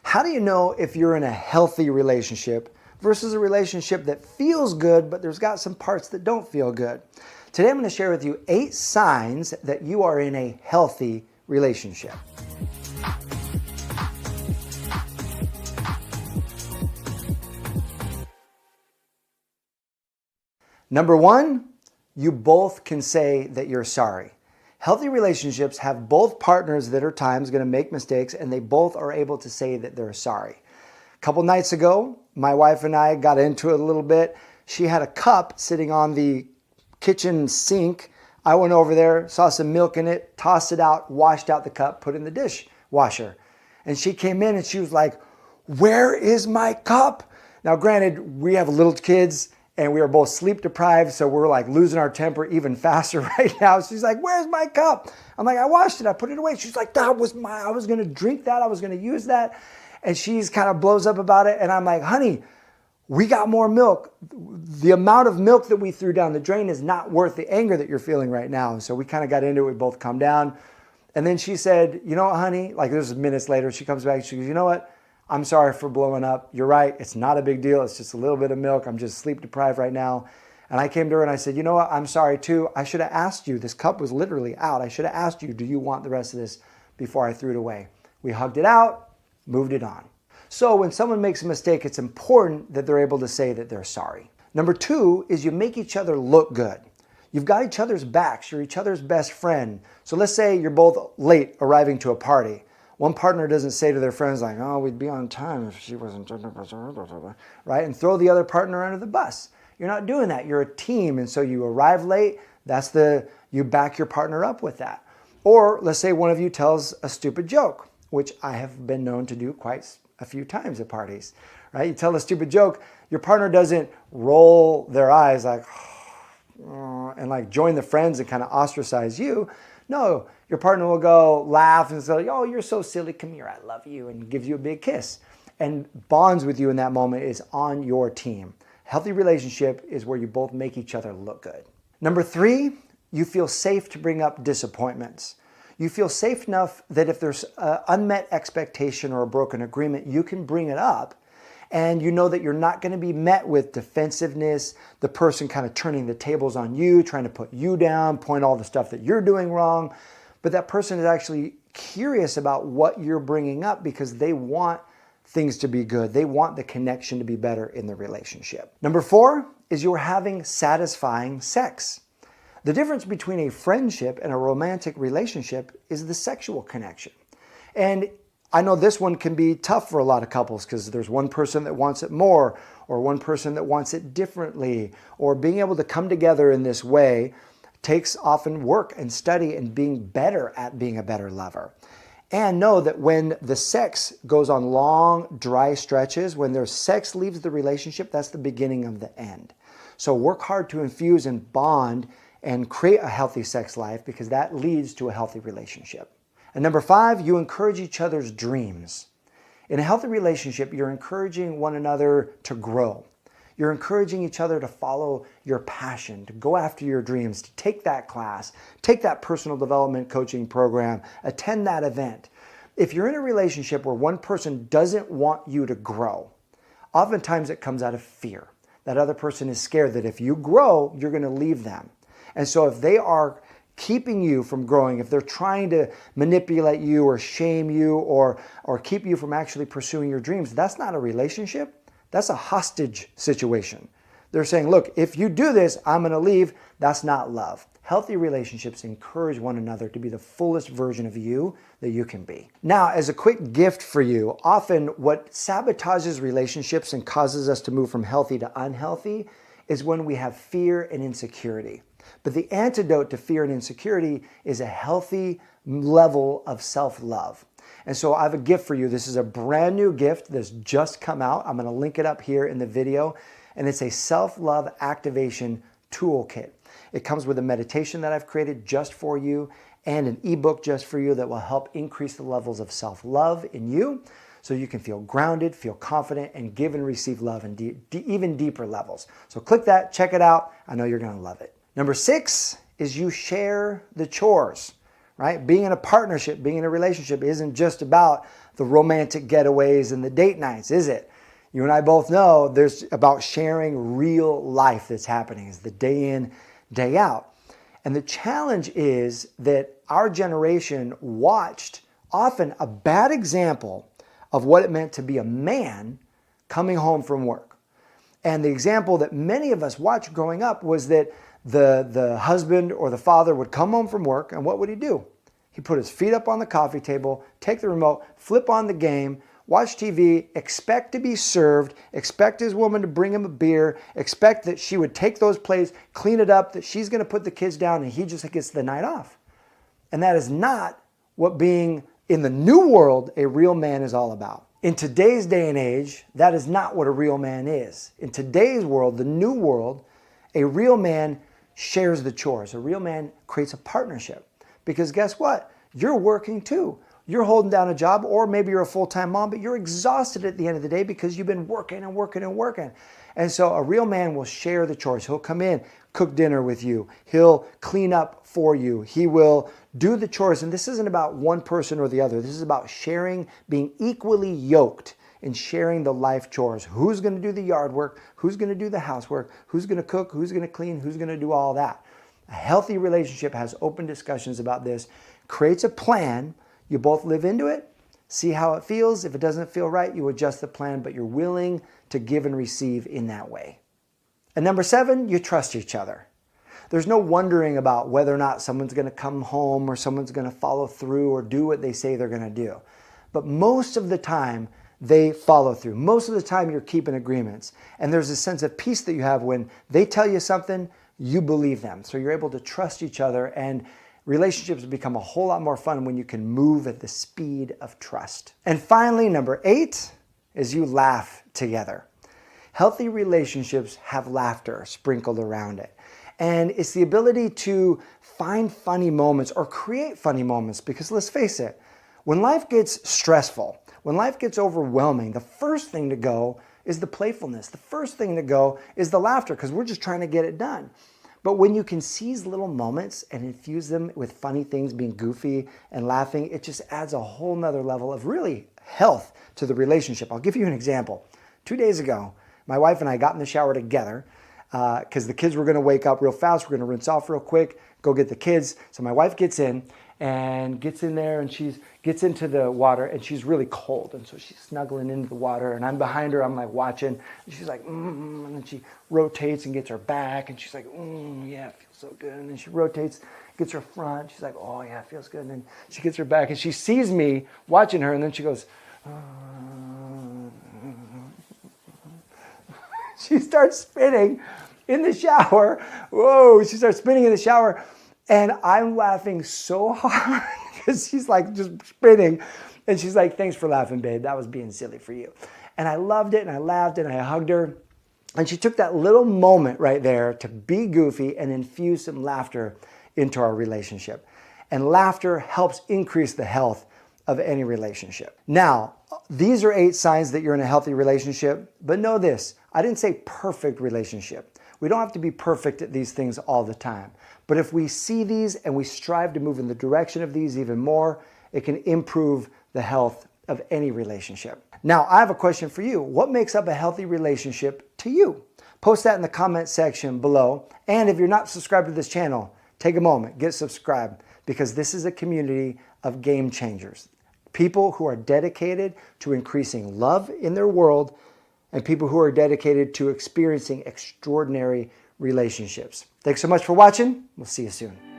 How do you know if you're in a healthy relationship versus a relationship that feels good, but there's got some parts that don't feel good? Today I'm going to share with you 8 signs that you are in a healthy relationship. Number 1, you both can say that you're sorry. Healthy relationships have both partners that are at times going to make mistakes, and they both are able to say that they're sorry. A couple nights ago, my wife and I got into it a little bit. She had a cup sitting on the kitchen sink. I went over there, saw some milk in it, tossed it out, washed out the cup, put it in the dishwasher. And she came in and she was like, "Where is my cup?" Now, granted, we have little kids and we are both sleep deprived, so we're like losing our temper even faster right now. She's like, "Where's my cup?" I'm like, "I washed it, I put it away." She's like, "That was I was gonna drink that, I was gonna use that." And she's kind of blows up about it. And I'm like, "Honey, we got more milk. The amount of milk that we threw down the drain is not worth the anger that you're feeling right now." So we kind of got into it, we both calmed down. And then she said, "You know what, honey," like this was minutes later, she comes back, she goes, "You know what? I'm sorry for blowing up. You're right. It's not a big deal. It's just a little bit of milk. I'm just sleep deprived right now." And I came to her and I said, "You know what? I'm sorry too. I should have asked you. This cup was literally out. I should have asked you, do you want the rest of this before I threw it away?" We hugged it out, moved it on. So when someone makes a mistake, it's important that they're able to say that they're sorry. Number 2 is you make each other look good. You've got each other's backs. You're each other's best friend. So let's say you're both late arriving to a party. One partner doesn't say to their friends like, "Oh, we'd be on time if she wasn't," right? And throw the other partner under the bus. You're not doing that. You're a team. And so you arrive late. You back your partner up with that. Or let's say one of you tells a stupid joke, which I have been known to do quite a few times at parties, right? You tell a stupid joke, your partner doesn't roll their eyes like, and like join the friends and kind of ostracize you. No, your partner will go laugh and say, "Oh, you're so silly. Come here. I love you," and gives you a big kiss and bonds with you in that moment, is on your team. Healthy relationship is where you both make each other look good. Number 3, you feel safe to bring up disappointments. You feel safe enough that if there's an unmet expectation or a broken agreement, you can bring it up. And you know that you're not going to be met with defensiveness, the person kind of turning the tables on you, trying to put you down, point all the stuff that you're doing wrong. But that person is actually curious about what you're bringing up because they want things to be good. They want the connection to be better in the relationship. Number 4 is you're having satisfying sex. The difference between a friendship and a romantic relationship is the sexual connection. And I know this one can be tough for a lot of couples because there's one person that wants it more or one person that wants it differently, or being able to come together in this way takes often work and study and being better at being a better lover. And know that when the sex goes on long, dry stretches, when their sex leaves the relationship, that's the beginning of the end. So work hard to infuse and bond and create a healthy sex life because that leads to a healthy relationship. And number 5, you encourage each other's dreams. In a healthy relationship, you're encouraging one another to grow. You're encouraging each other to follow your passion, to go after your dreams, to take that class, take that personal development coaching program, attend that event. If you're in a relationship where one person doesn't want you to grow, oftentimes it comes out of fear. That other person is scared that if you grow, you're going to leave them. And so if they are keeping you from growing, if they're trying to manipulate you or shame you or keep you from actually pursuing your dreams, that's not a relationship. That's a hostage situation. They're saying, "Look, if you do this, I'm going to leave." That's not love. Healthy relationships encourage one another to be the fullest version of you that you can be. Now, as a quick gift for you, often what sabotages relationships and causes us to move from healthy to unhealthy is when we have fear and insecurity. But the antidote to fear and insecurity is a healthy level of self-love. And so I have a gift for you. This is a brand new gift that's just come out. I'm going to link it up here in the video. And it's a self-love activation toolkit. It comes with a meditation that I've created just for you and an ebook just for you that will help increase the levels of self-love in you so you can feel grounded, feel confident, and give and receive love in even deeper levels. So click that, check it out. I know you're going to love it. Number 6 is you share the chores, right? Being in a partnership, being in a relationship isn't just about the romantic getaways and the date nights, is it? You and I both know there's about sharing real life that's happening. It's the day in, day out. And the challenge is that our generation watched often a bad example of what it meant to be a man coming home from work. And the example that many of us watched growing up was that the husband or the father would come home from work, and what would he do? He'd put his feet up on the coffee table, take the remote, flip on the game, watch TV, expect to be served, expect his woman to bring him a beer, expect that she would take those plates, clean it up, that she's going to put the kids down, and he just gets the night off. And that is not what being in the new world a real man is all about. In today's day and age, that is not what a real man is. In today's world, the new world, a real man shares the chores. A real man creates a partnership. Because guess what? You're working too. You're holding down a job, or maybe you're a full-time mom, but you're exhausted at the end of the day because you've been working and working and working. And so a real man will share the chores. He'll come in, cook dinner with you. He'll clean up for you. He will do the chores. And this isn't about one person or the other. This is about sharing, being equally yoked in sharing the life chores. Who's going to do the yard work? Who's going to do the housework? Who's going to cook? Who's going to clean? Who's going to do all that? A healthy relationship has open discussions about this, creates a plan. You both live into it, see how it feels. If it doesn't feel right, you adjust the plan, but you're willing to give and receive in that way. And number 7, you trust each other. There's no wondering about whether or not someone's going to come home or someone's going to follow through or do what they say they're going to do. But most of the time, they follow through. Most of the time, you're keeping agreements. And there's a sense of peace that you have when they tell you something, you believe them. So you're able to trust each other, and relationships become a whole lot more fun when you can move at the speed of trust. And finally, number 8 is you laugh together. Healthy relationships have laughter sprinkled around it. And it's the ability to find funny moments or create funny moments, because let's face it, when life gets stressful, when life gets overwhelming, the first thing to go is the playfulness. The first thing to go is the laughter, because we're just trying to get it done. But when you can seize little moments and infuse them with funny things, being goofy and laughing, it just adds a whole nother level of really health to the relationship. I'll give you an example. 2 days ago, my wife and I got in the shower together because the kids were going to wake up real fast. We're going to rinse off real quick, go get the kids. So my wife gets in there, and she gets into the water, and she's really cold. And so she's snuggling into the water, and I'm behind her. I'm like watching. And she's like, and then she rotates and gets her back, and she's like, yeah, it feels so good. And then she rotates, gets her front. She's like, oh yeah, it feels good. And then she gets her back, and she sees me watching her, and then she goes, she starts spinning in the shower. Whoa, she starts spinning in the shower. And I'm laughing so hard because she's like just spinning. And she's like, thanks for laughing, babe. That was being silly for you. And I loved it, and I laughed, and I hugged her. And she took that little moment right there to be goofy and infuse some laughter into our relationship. And laughter helps increase the health of any relationship. Now, these are 8 signs that you're in a healthy relationship. But know this, I didn't say perfect relationship. We don't have to be perfect at these things all the time. But if we see these and we strive to move in the direction of these even more, it can improve the health of any relationship. Now, I have a question for you. What makes up a healthy relationship to you? Post that in the comment section below. And if you're not subscribed to this channel, take a moment, get subscribed, because this is a community of game changers. People who are dedicated to increasing love in their world, and people who are dedicated to experiencing extraordinary relationships. Thanks so much for watching. We'll see you soon.